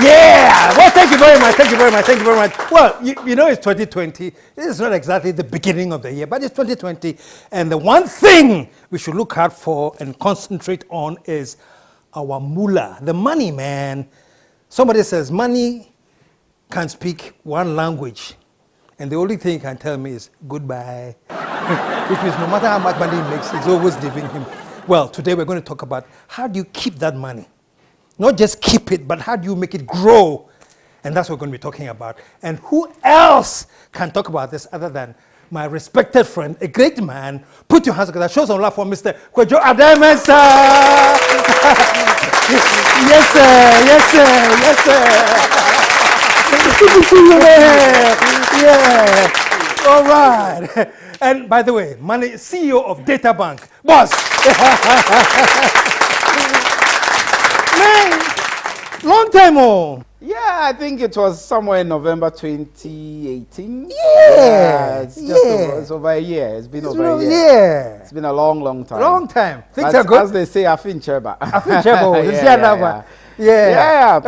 Yeah. Well, thank you very much. Thank you very much. Thank you very much. Well, you know, it's 2020. It's not exactly the beginning of the year, but it's 2020. And the one thing we should look out for and concentrate on is our moolah, the money, man. Somebody says money can speak one language, and the only thing he can tell me is goodbye. Which means no matter how much money he makes, it's always leaving him. Well, today we're going to talk about how do you keep that money? Not just keep it, but how do you make it grow? And that's what we're going to be talking about. And who else can talk about this other than my respected friend, a great man? Put your hands together. Show some love for Mr. Kojo Addae Mensah. Yes, sir. Yes, sir. Yes, sir. Good to see you there. Yeah. All right. And by the way, CEO of Databank, boss. Man, long time on. Yeah, I think it was somewhere in November 2018. Yeah, it's over a year. It's been over a year. Yeah. It's been a long, long time. Long time. Things are good. As they say, I think Cheba. Yeah.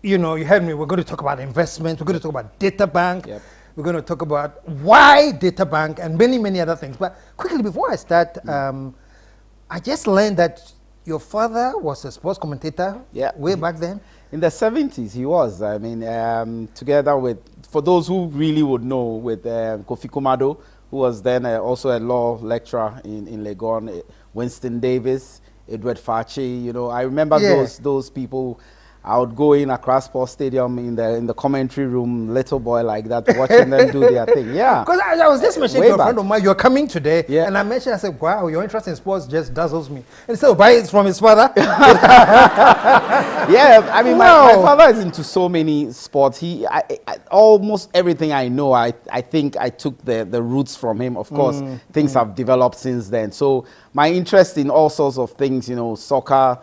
You know, you heard me. We're going to talk about investment. We're going to talk about Databank. Yep. We're going to talk about why Databank and many, many other things. But quickly, before I start, I just learned that your father was a sports commentator way back then. In the 70s, he was. I mean, together with, for those who really would know, with Kofi Kumado, who was then also a law lecturer in Legon, Winston Davis, Edward Fachi. You know, I remember those people. I would go in across Sports Stadium in the commentary room, little boy like that, watching them do their thing. Yeah. Because I was just mentioning to a friend of mine, you're coming today, yeah. And I mentioned, I said, wow, your interest in sports just dazzles me. And he said, oh, it's from his father? Yeah, I mean, my father is into so many sports. Almost everything I know, I think I took the roots from him. Of course, things have developed since then. So my interest in all sorts of things, you know, soccer,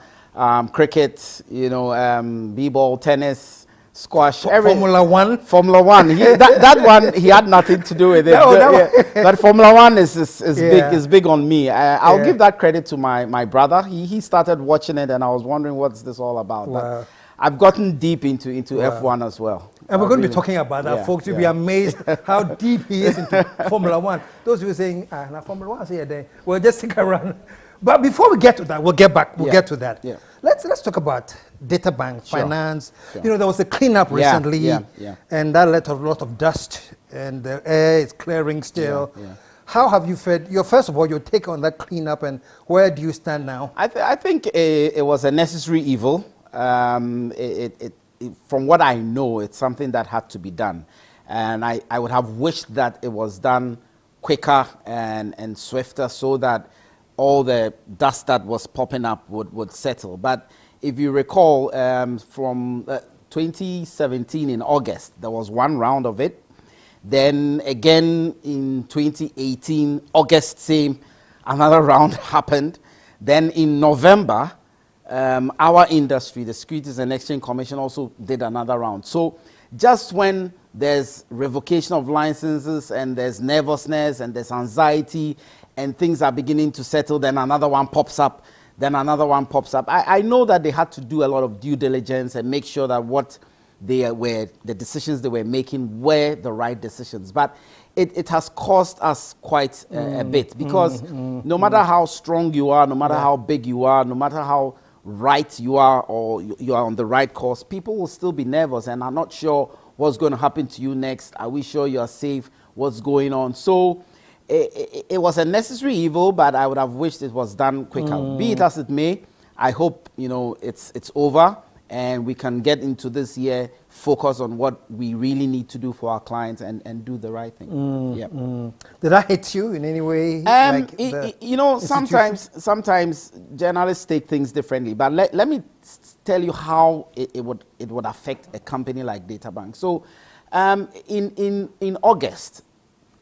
cricket, you know, b-ball, tennis, squash, Formula One. Formula One. That one, he had nothing to do with it. But Formula One is big on me. I'll give that credit to my brother. He started watching it, and I was wondering what's this all about. Wow. But I've gotten deep into F1 as well. And we're going to be talking about that, folks. You'll be amazed how deep he is into Formula One. Those who are saying, now Formula One is here, there. Well, just stick around. But before we get to that, we'll get back. We'll get to that. Yeah. Let's talk about Databank, finance. Sure. You know, there was a cleanup recently, and that led to a lot of dust, and the air is clearing still. How have you felt? First of all, your take on that cleanup, and where do you stand now? I think it was a necessary evil. From what I know, it's something that had to be done, and I would have wished that it was done quicker and swifter, so that all the dust that was popping up would settle. But if you recall, from 2017 in August, there was one round of it. Then again in 2018, August same, another round happened. Then in November, our industry, the Securities and Exchange Commission, also did another round. So just when there's revocation of licenses and there's nervousness and there's anxiety and things are beginning to settle, then another one pops up, then another one pops up. I know that they had to do a lot of due diligence and make sure that the decisions they were making were the right decisions. But it has cost us quite a bit, because no matter how strong you are, no matter how big you are, no matter how right you are, or you are on the right course, people will still be nervous and are not sure what's going to happen to you next. Are we sure you are safe? What's going on? So it was a necessary evil, but I would have wished it was done quicker. Be it as it may, I hope, you know, it's over and we can get into this year, focus on what we really need to do for our clients and do the right thing. Did that hit you in any way? You know, sometimes journalists take things differently, but let me tell you how it would affect a company like Databank. So in August,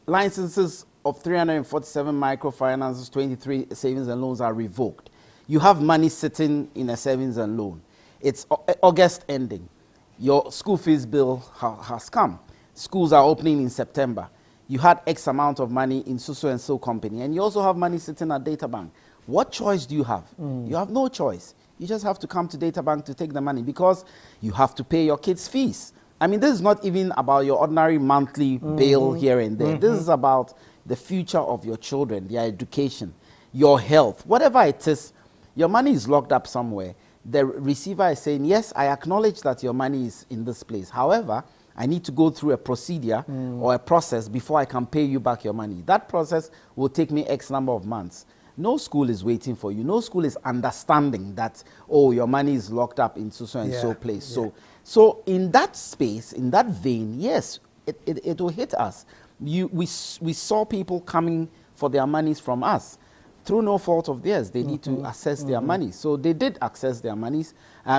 licenses of 347 microfinances, 23 savings and loans are revoked. You have money sitting in a savings and loan. It's August ending. Your school fees bill has come. Schools are opening in September. You had X amount of money in so and so company, and you also have money sitting at Databank. What choice do you have? You have no choice. You just have to come to Databank to take the money because you have to pay your kids' fees. I mean, this is not even about your ordinary monthly bill here and there. This is about the future of your children, their education, your health, whatever it is. Your money is locked up somewhere. The receiver is saying, yes, I acknowledge that your money is in this place. However, I need to go through a procedure or a process before I can pay you back your money. That process will take me X number of months. No school is waiting for you. No school is understanding that, oh, your money is locked up in so and so place. So in that space, in that vein, yes, it will hit us. We saw people coming for their monies from us. Through no fault of theirs, they need to access their money. So they did access their monies.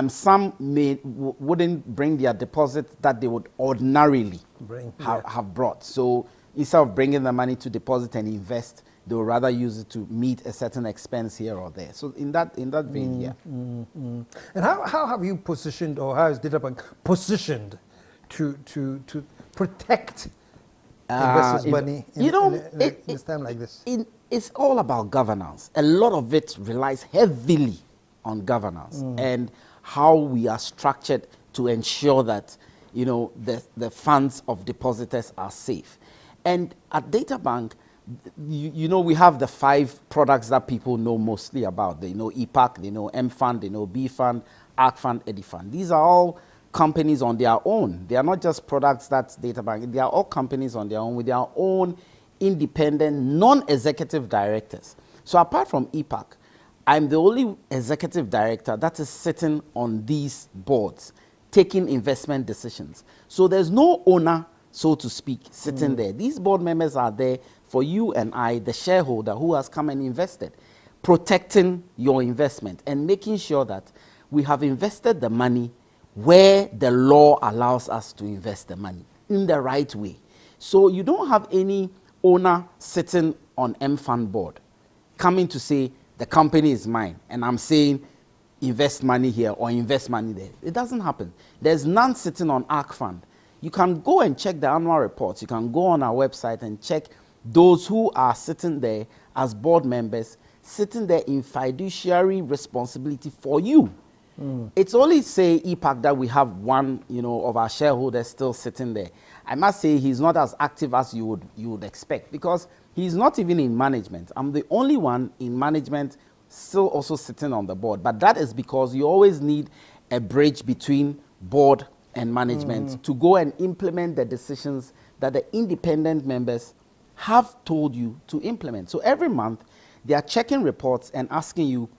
Some wouldn't bring their deposit that they would ordinarily have brought. So instead of bringing the money to deposit and invest, they would rather use it to meet a certain expense here or there. So in that vein, yeah. And how have you positioned, or how is Databank positioned to protect investors' money in this time like this? It's all about governance. A lot of it relies heavily on governance and how we are structured to ensure that, you know, the funds of depositors are safe. And at Databank, you know, we have the 5 products that people know mostly about. They know EPAC, they know M Fund, they know B Fund, ARC Fund, Addae Fund. These are all companies on their own. They are not just products that's Databank. They are all companies on their own with their own independent, non-executive directors. So apart from EPAC, I'm the only executive director that is sitting on these boards, taking investment decisions. So there's no owner, so to speak, sitting there. These board members are there for you and I, the shareholder who has come and invested, protecting your investment and making sure that we have invested the money where the law allows us to invest the money in the right way. So you don't have any owner sitting on M Fund board coming to say the company is mine and I'm saying invest money here or invest money there. It doesn't happen. There's none sitting on ARC Fund. You can go and check the annual reports. You can go on our website and check those who are sitting there as board members, sitting there in fiduciary responsibility for you. It's only, say, EPAC that we have one, you know, of our shareholders still sitting there. I must say he's not as active as you would expect because he's not even in management. I'm the only one in management still also sitting on the board. But that is because you always need a bridge between board and management to go and implement the decisions that the independent members have told you to implement. So every month, they are checking reports and asking you,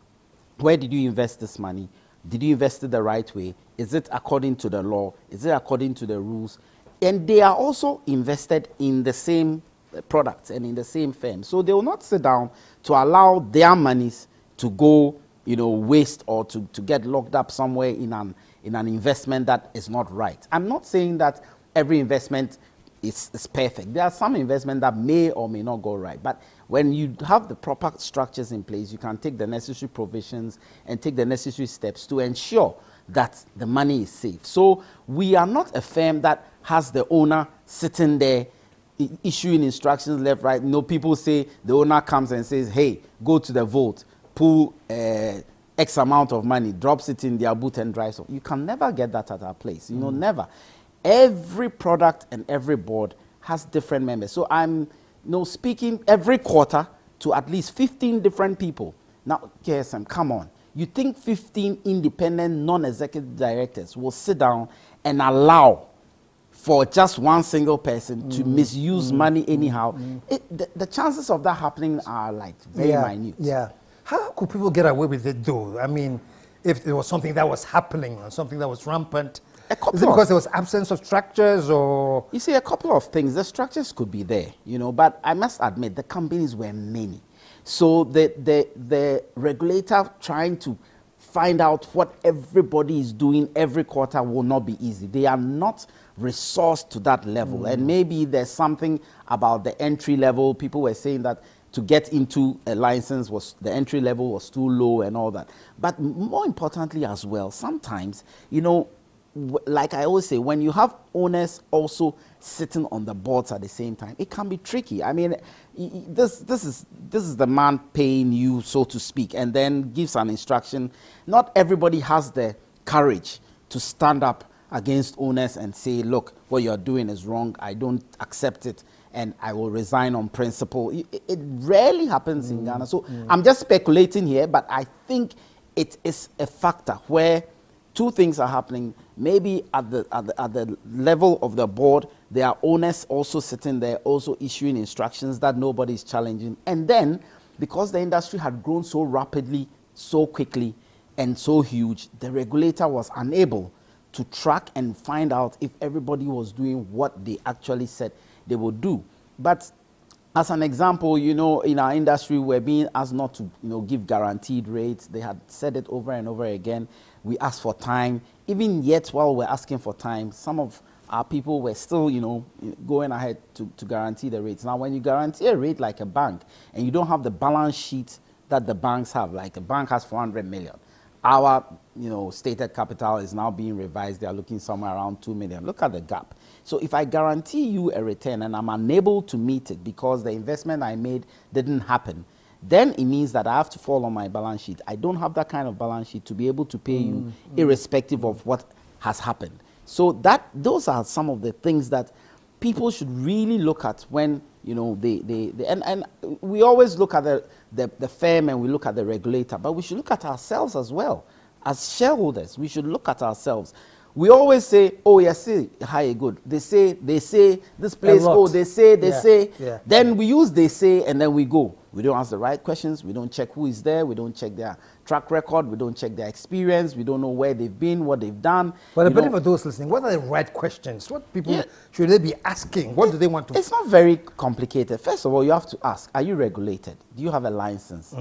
where did you invest this money? Did you invest it the right way? Is it according to the law? Is it according to the rules? And they are also invested in the same products and in the same firm. So they will not sit down to allow their monies to go, you know, waste or to get locked up somewhere in an investment that is not right. I'm not saying that every investment is perfect. There are some investments that may or may not go right. But when you have the proper structures in place, you can take the necessary provisions and take the necessary steps to ensure that the money is safe. So we are not a firm that has the owner sitting there issuing instructions left, right. No, people say the owner comes and says, hey, go to the vault, pull X amount of money, drops it in their boot and drives off. You can never get that at our place. You know, never. Every product and every board has different members. So I'm speaking every quarter to at least 15 different people. Now, KSM, come on. You think 15 independent non-executive directors will sit down and allow for just one single person to misuse money anyhow? The chances of that happening are like very minute. Yeah. How could people get away with it though? I mean, if there was something that was happening or something that was rampant, is it because there was absence of structures or? You see, a couple of things. The structures could be there, you know, but I must admit the companies were many. So the regulator trying to find out what everybody is doing every quarter will not be easy. They are not resourced to that level. And maybe there's something about the entry level. People were saying that to get into a license the entry level was too low and all that. But more importantly as well, sometimes, you know, like I always say, when you have owners also sitting on the boards at the same time, it can be tricky. I mean, this is the man paying you, so to speak, and then gives an instruction. Not everybody has the courage to stand up against owners and say, look, what you're doing is wrong, I don't accept it, and I will resign on principle. It rarely happens in Ghana. So I'm just speculating here, but I think it is a factor where two things are happening. Maybe at the level of the board, there are owners also sitting there, also issuing instructions that nobody is challenging. And then, because the industry had grown so rapidly, so quickly, and so huge, the regulator was unable to track and find out if everybody was doing what they actually said they would do. But as an example, you know, in our industry, we're being asked not to, you know, give guaranteed rates. They had said it over and over again. We asked for time. Even yet, while we're asking for time, some of our people were still, you know, going ahead to guarantee the rates. Now, when you guarantee a rate like a bank, and you don't have the balance sheet that the banks have, like a bank has 400 million. Our, you know, stated capital is now being revised. They are looking somewhere around 2 million. Look at the gap. So if I guarantee you a return and I'm unable to meet it because the investment I made didn't happen, then it means that I have to fall on my balance sheet. I don't have that kind of balance sheet to be able to pay you irrespective of what has happened. So those are some of the things that people should really look at when, you know, and we always look at the firm and we look at the regulator, but we should look at ourselves as well. As shareholders, we should look at ourselves. We always say, oh, yes, hi, good. They say, this place, oh, they say. Yeah. Then we use they say, and then we go. We don't ask the right questions. We don't check who is there. We don't check their track record. We don't check their experience. We don't know where they've been, what they've done. But the benefit for those listening, what are the right questions? What people should they be asking? What do they want to? It's not very complicated. First of all, you have to ask, are you regulated? Do you have a license?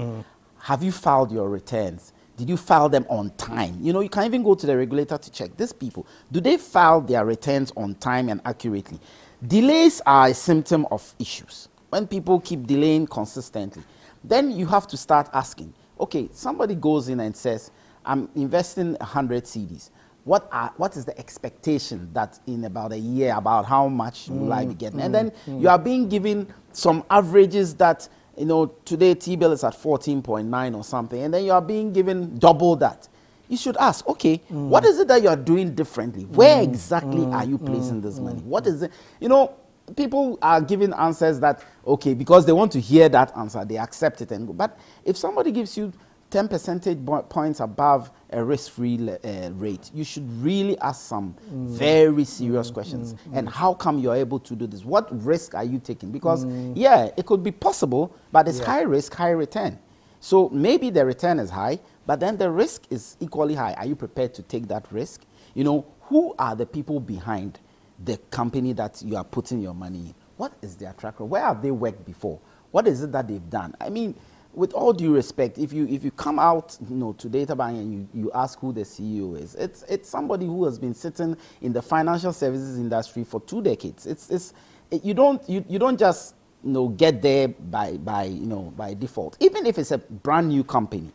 Have you filed your returns? Did you file them on time? You know, you can even go to the regulator to check these people. Do they file their returns on time and accurately? Delays are a symptom of issues. When people keep delaying consistently, then you have to start asking, okay, somebody goes in and says, I'm investing 100 CDs. What is the expectation that in about a year, about how much will I be getting? And then you are being given some averages that, you know, today T-bill is at 14.9 or something, and then you are being given double that. You should ask, okay, what is it that you are doing differently? Where exactly are you placing this money? What is it? You know, people are giving answers that, okay, because they want to hear that answer, they accept it and go. But if somebody gives you 10 percentage points above a risk-free rate, you should really ask some very serious questions. And how come you're able to do this? What risk are you taking? Because, yeah, it could be possible, but it's high risk, high return. So maybe the return is high, but then the risk is equally high. Are you prepared to take that risk? You know, who are the people behind the company that you are putting your money in? What is their track record? Where have they worked before? What is it that they've done? I mean, with all due respect, if you come out, you know, to Databank and you ask who the CEO is, it's somebody who has been sitting in the financial services industry for 2 decades. You don't just, you know, get there by default. Even if it's a brand new company,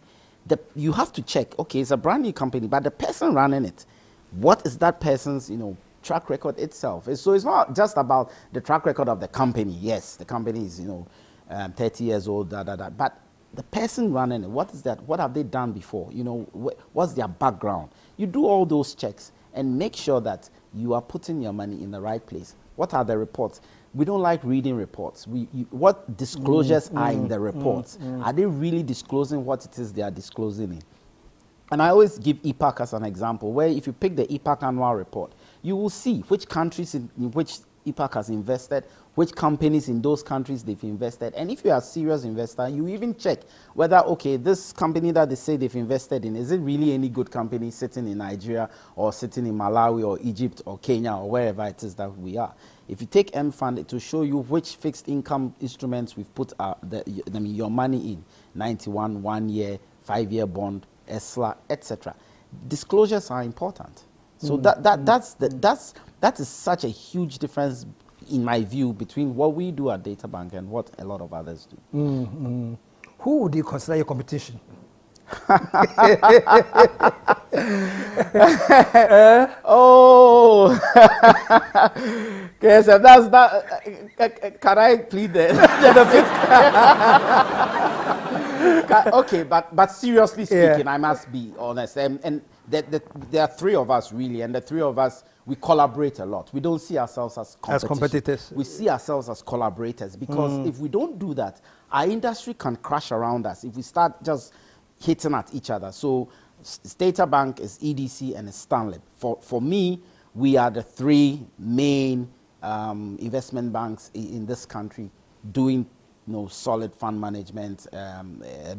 you have to check. Okay, it's a brand new company, but the person running it, what is that person's, you know, track record itself? So it's not just about the track record of the company. Yes, the company is, you know, 30 years old, but the person running it, what is that? What have they done before? You know, what's their background? You do all those checks and make sure that you are putting your money in the right place. What are the reports? We don't like reading reports. What disclosures are in the reports? Are they really disclosing what it is they are disclosing in? And I always give EPAC as an example, where if you pick the EPAC annual report, you will see which countries in which EPAC has invested, which companies in those countries they've invested. And if you are a serious investor, you even check whether, okay, this company that they say they've invested in, is it really any good company sitting in Nigeria or sitting in Malawi or Egypt or Kenya or wherever it is that we are. If you take M-Fund, it will show you which fixed income instruments we've put your money in. 91, 1 year, 5-year bond, ESLA, etc. Disclosures are important. So that is such a huge difference, in my view, between what we do at Databank and what a lot of others do. Who would you consider your competition? Oh, KSM, that's that. Can I plead the fifth? Okay, but seriously speaking, I must be honest. And there are three of us really, and the three of us, we collaborate a lot. We don't see ourselves as competitors. We see ourselves as collaborators, because if we don't do that, our industry can crash around us if we start just hitting at each other. So Databank is EDC and is Stanley. For me, we are the three main investment banks in this country doing solid fund management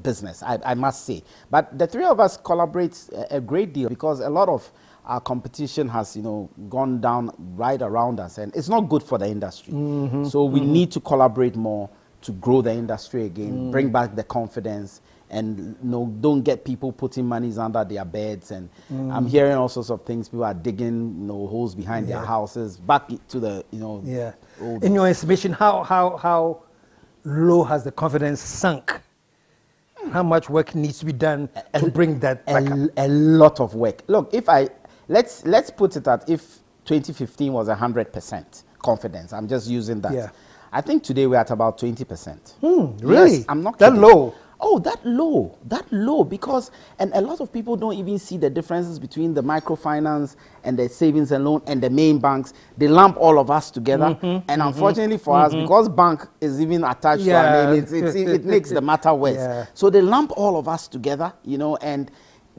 business, I must say. But the three of us collaborate a great deal, because a lot of our competition has gone down right around us, and it's not good for the industry. So we need to collaborate more to grow the industry again, bring back the confidence, and don't get people putting monies under their beds. And I'm hearing all sorts of things. People are digging holes behind their houses back to the old In your estimation, how low has the confidence sunk? How much work needs to be done to bring that back up? A lot of work. Look, let's put it at, if 2015 was 100% confidence, I'm just using that. Yeah. I think today we're at about 20%. Really? Yes, I'm not that kidding. low? Oh, that low, because, and a lot of people don't even see the differences between the microfinance and the savings and loan and the main banks. They lump all of us together, and unfortunately for us, because bank is even attached to our name, it makes the matter worse. Yeah. So they lump all of us together, and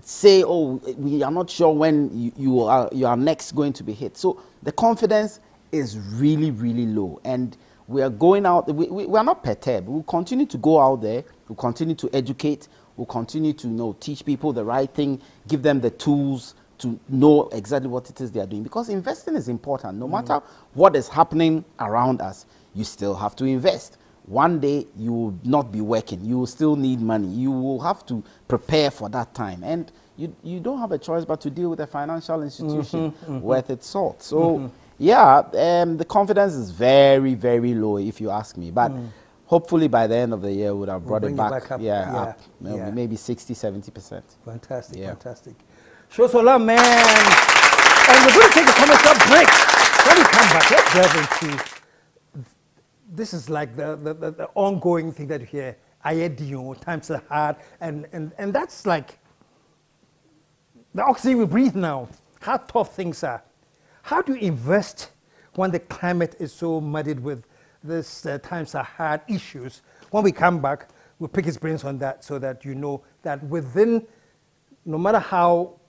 say, oh, we are not sure when you are next going to be hit. So the confidence is really, really low, and we are going out. We are not perturbed. We'll continue to go out there. We'll continue to educate. We'll continue to teach people the right thing, give them the tools to know exactly what it is they are doing. Because investing is important. No matter what is happening around us, you still have to invest. One day you will not be working. You will still need money. You will have to prepare for that time. And you don't have a choice but to deal with a financial institution worth its salt. So the confidence is very, very low, if you ask me. But hopefully by the end of the year, we would have brought it back. Up. Maybe 60-70%. Fantastic, fantastic. Show so love, man. And we're going to take a commercial break. When we come back, let's delve into, this is like the ongoing thing that you hear. Addae, times are hard, and that's like the oxygen we breathe now. How tough things are. How do you invest when the climate is so muddied with this times are hard issues? When we come back, we'll pick his brains on that, so that you know that within, no matter how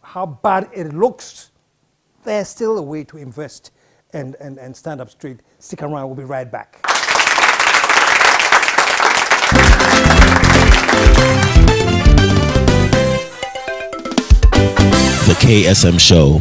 bad it looks, there's still a way to invest and stand up straight. Stick around, we'll be right back. The KSM Show.